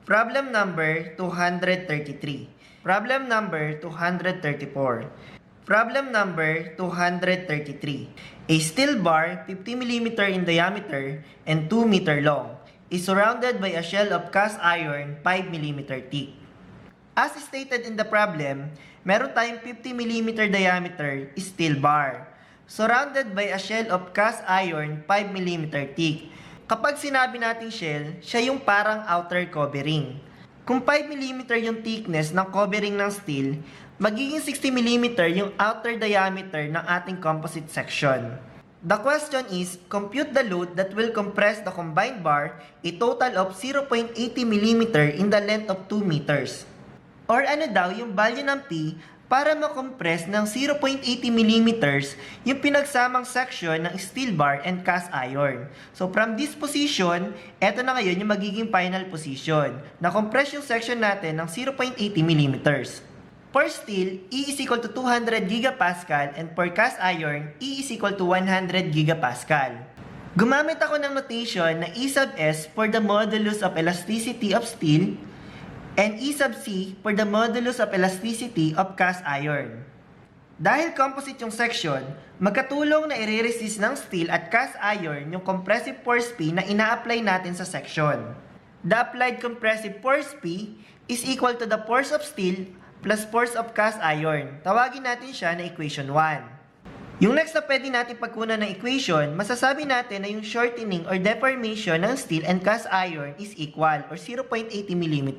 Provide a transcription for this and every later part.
Problem number 233. Problem number 234. Problem number 233. A steel bar 50 mm in diameter and 2 meter long is surrounded by a shell of cast iron 5 mm thick. As stated in the problem, meron tayong 50 mm diameter steel bar surrounded by a shell of cast iron 5 mm thick. Kapag sinabi nating shell, siya yung parang outer covering. Kung 5 mm yung thickness ng covering ng steel, magiging 60 mm yung outer diameter ng ating composite section. The question is, compute the load that will compress the combined bar a total of 0.80 mm in the length of 2 meters. Or ano daw yung value ng P para makompress ng 0.80 mm yung pinagsamang section ng steel bar and cast iron. So from this position, eto na ngayon yung magiging final position. Na-compress yung section natin ng 0.80 mm. For steel, E is equal to 200 gigapascal and for cast iron, E is equal to 100 gigapascal. Gumamit ako ng notation na E sub S for the modulus of elasticity of steel and E sub C for the modulus of elasticity of cast iron. Dahil composite yung section, magkatulong na i-resist ng steel at cast iron yung compressive force P na ina-apply natin sa section. The applied compressive force P is equal to the force of steel plus force of cast iron. Tawagin natin siya na equation 1. Yung next na pwede natin pagkunan ng equation, masasabi natin na yung shortening or deformation ng steel and cast iron is equal or 0.80 mm.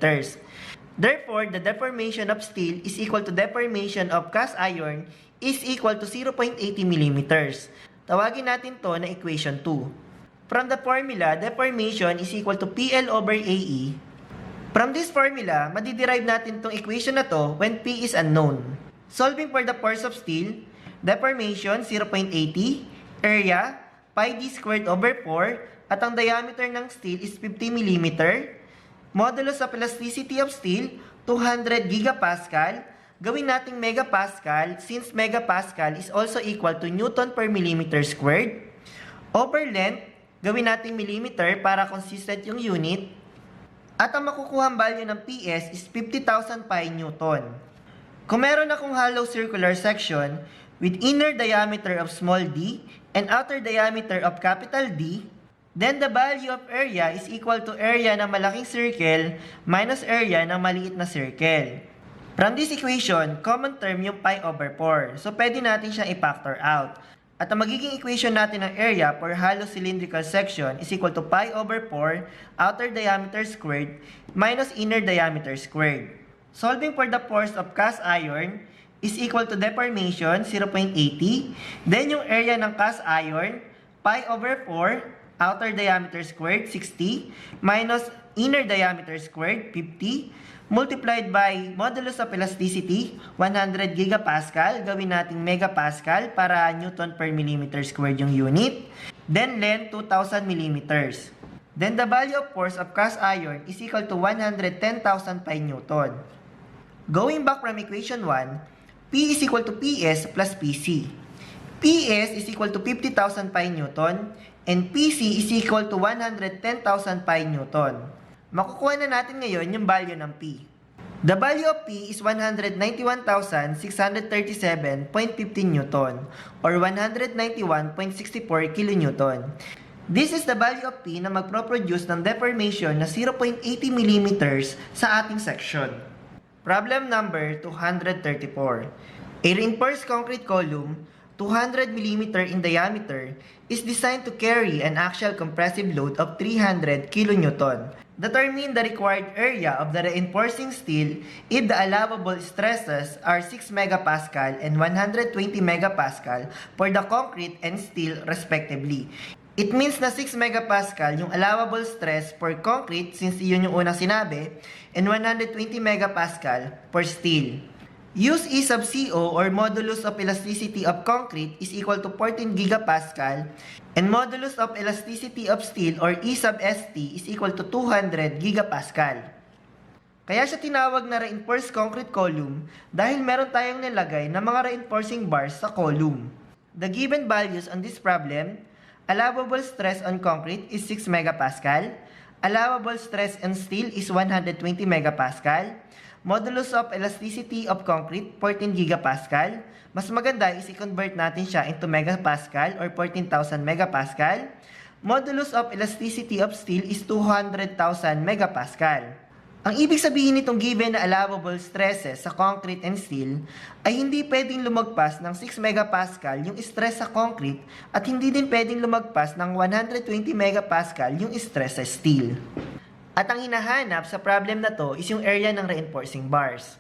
Therefore, the deformation of steel is equal to deformation of cast iron is equal to 0.80 mm. Tawagin natin to na equation 2. From the formula, deformation is equal to PL over AE. From this formula, madiderive natin tong equation na to when P is unknown. Solving for the force of steel, deformation 0.80, area pi d squared over 4, at ang diameter ng steel is 50 mm, modulus of elasticity of steel 200 gigapascal, gawin nating megapascal since megapascal is also equal to Newton per millimeter squared, over length, gawin nating millimeter para consistent yung unit, at ang makukuhang value ng PS is 50,000 pi Newton. Kung meron akong hollow circular section with inner diameter of small d and outer diameter of capital D, then the value of area is equal to area ng malaking circle minus area ng maliit na circle. From this equation, common term yung pi over 4. So pwede natin siyang i-factor out. At ang magiging equation natin ng area for hollow cylindrical section is equal to pi over 4 outer diameter squared minus inner diameter squared. Solving for the force of cast iron is equal to deformation 0.80, then yung area ng cast iron, pi over 4, outer diameter squared 60, minus inner diameter squared 50, multiplied by modulus of elasticity 100 gigapascal, gawin nating megapascal para Newton per millimeter squared yung unit, then length 2,000 millimeters. Then the value of force of cast iron is equal to 110,000 pi Newton. Going back from equation 1, P is equal to PS plus PC. PS is equal to 50,000 pi Newton and PC is equal to 110,000 pi Newton. Makukuha na natin ngayon yung value ng P. The value of P is 191,637.15 Newton or 191.64 kilonewton. This is the value of P na magproproduce ng deformation na 0.80 mm sa ating section. Problem number 234. A reinforced concrete column, 200 mm in diameter, is designed to carry an axial compressive load of 300 kN. Determine the required area of the reinforcing steel if the allowable stresses are 6 MPa and 120 MPa for the concrete and steel respectively. It means na 6 MPa yung allowable stress for concrete since yun yung unang sinabi, and 120 MPa for steel. Use E sub CO or modulus of elasticity of concrete is equal to 14 gigapascal and modulus of elasticity of steel or E sub ST is equal to 200 gigapascal. Kaya siya tinawag na reinforced concrete column dahil meron tayong nilagay na mga reinforcing bars sa column. The given values on this problem: allowable stress on concrete is 6 MPa, allowable stress on steel is 120 megapascal. Modulus of elasticity of concrete, 14 gigapascal. Mas maganda is i-convert natin siya into megapascal or 14,000 megapascal. Modulus of elasticity of steel is 200,000 megapascal. Ang ibig sabihin nitong given na allowable stresses sa concrete and steel ay hindi pwedeng lumagpas ng 6 megapascal yung stress sa concrete at hindi din pwedeng lumagpas ng 120 megapascal yung stress sa steel. At ang hinahanap sa problem na to is yung area ng reinforcing bars.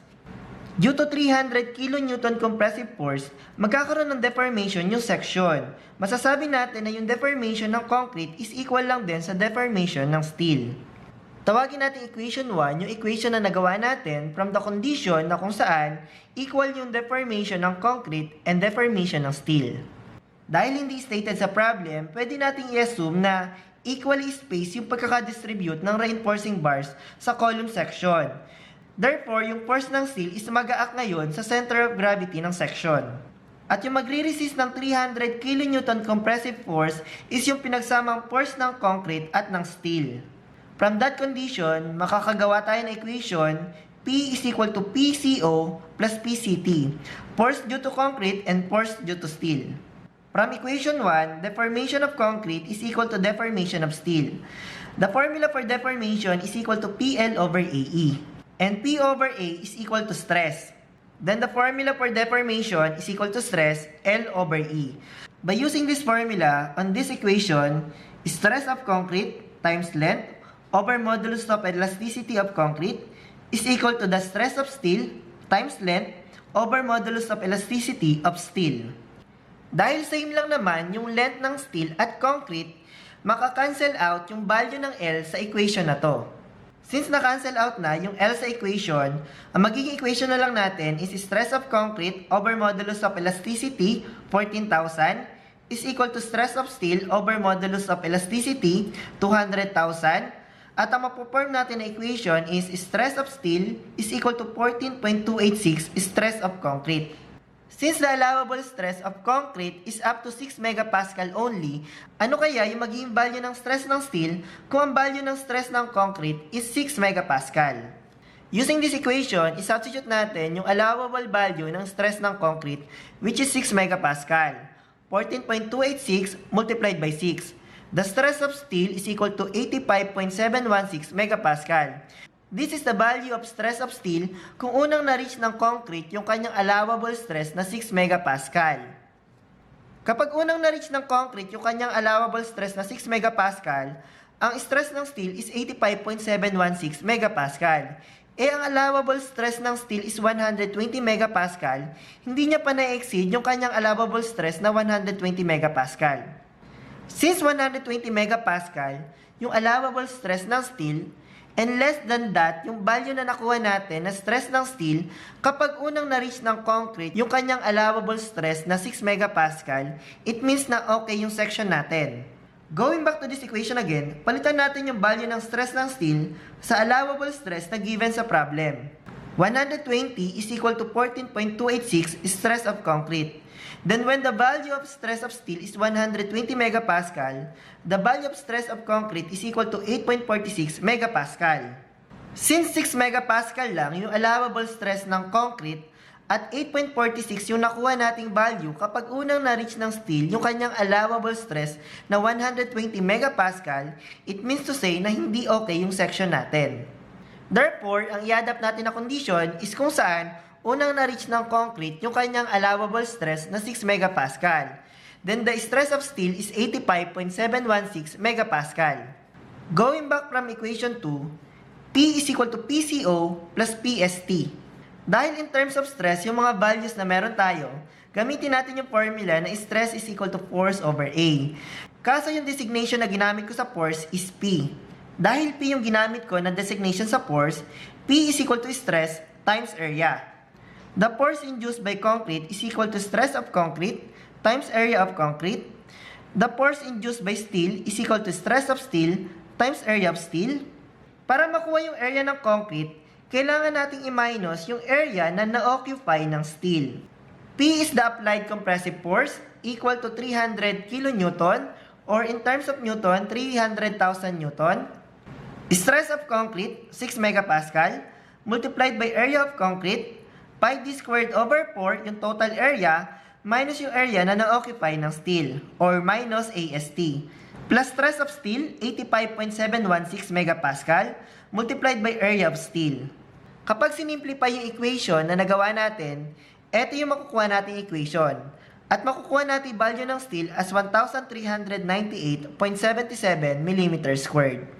Due to 300 kN compressive force, magkakaroon ng deformation yung section. Masasabi natin na yung deformation ng concrete is equal lang din sa deformation ng steel. Tawagin natin equation 1 yung equation na nagawa natin from the condition na kung saan equal yung deformation ng concrete and deformation ng steel. Dahil hindi stated sa problem, pwede nating i-assume na equally spaced yung pagkakadistribute ng reinforcing bars sa column section. Therefore, yung force ng steel is mag-a-act ngayon sa center of gravity ng section. At yung magre-resist ng 300 kN compressive force is yung pinagsamang force ng concrete at ng steel. From that condition, makakagawa tayo ng equation P is equal to PCO plus PCT, force due to concrete and force due to steel. From equation 1, deformation of concrete is equal to deformation of steel. The formula for deformation is equal to PL over AE. And P over A is equal to stress. Then the formula for deformation is equal to stress L over E. By using this formula, on this equation, stress of concrete times length over modulus of elasticity of concrete is equal to the stress of steel times length over modulus of elasticity of steel. Dahil same lang naman yung length ng steel at concrete, maka-cancel out yung value ng L sa equation na to. Since na-cancel out na yung L sa equation, ang magiging equation na lang natin is stress of concrete over modulus of elasticity, 14,000, is equal to stress of steel over modulus of elasticity, 200,000. At ang mapoform natin na equation is stress of steel is equal to 14.286 stress of concrete. Since the allowable stress of concrete is up to 6 megapascal only, ano kaya yung magiging value ng stress ng steel kung ang value ng stress ng concrete is 6 megapascal? Using this equation, isubstitute natin yung allowable value ng stress ng concrete which is 6 megapascal. 14.286 multiplied by 6. The stress of steel is equal to 85.716 megapascal. This is the value of stress of steel kung unang na-reach ng concrete yung kanyang allowable stress na 6 megapascal. Kapag unang na-reach ng concrete yung kanyang allowable stress na 6 megapascal, ang stress ng steel is 85.716 megapascal. Ang allowable stress ng steel is 120 megapascal, hindi niya pa na-exceed yung kanyang allowable stress na 120 megapascal. Since 120 megapascal, yung allowable stress ng steel, and less than that, yung value na nakuha natin na stress ng steel kapag unang na-reach ng concrete yung kanyang allowable stress na 6 megapascal, it means na okay yung section natin. Going back to this equation again, palitan natin yung value ng stress ng steel sa allowable stress na given sa problem. 120 is equal to 14.286 stress of concrete. Then when the value of stress of steel is 120 megapascal, the value of stress of concrete is equal to 8.46 megapascal. Since 6 megapascal lang yung allowable stress ng concrete at 8.46 yung nakuha nating value kapag unang na-reach ng steel yung kanyang allowable stress na 120 megapascal, it means to say na hindi okay yung section natin. Therefore, ang i-adapt natin na condition is kung saan unang na-reach ng concrete yung kanyang allowable stress na 6 megapascal. Then the stress of steel is 85.716 megapascal. Going back from equation 2, P is equal to PCO plus PST. Dahil in terms of stress, yung mga values na meron tayo, gamitin natin yung formula na stress is equal to force over A. Kaso yung designation na ginamit ko sa force is P. Dahil P yung ginamit ko na designation sa force, P is equal to stress times area. The force induced by concrete is equal to stress of concrete times area of concrete. The force induced by steel is equal to stress of steel times area of steel. Para makuha yung area ng concrete, kailangan nating i-minus yung area na na-occupy ng steel. P is the applied compressive force equal to 300 kN or in terms of Newton, 300,000 Newton. Stress of concrete, 6 megapascal, multiplied by area of concrete, pi d squared over 4, yung total area, minus yung area na na-occupy ng steel, or minus AST. Plus stress of steel, 85.716 megapascal, multiplied by area of steel. Kapag sinimplify yung equation na nagawa natin, eto yung makukuha nating equation. At makukuha natin value ng steel as 1,398.77 mm squared.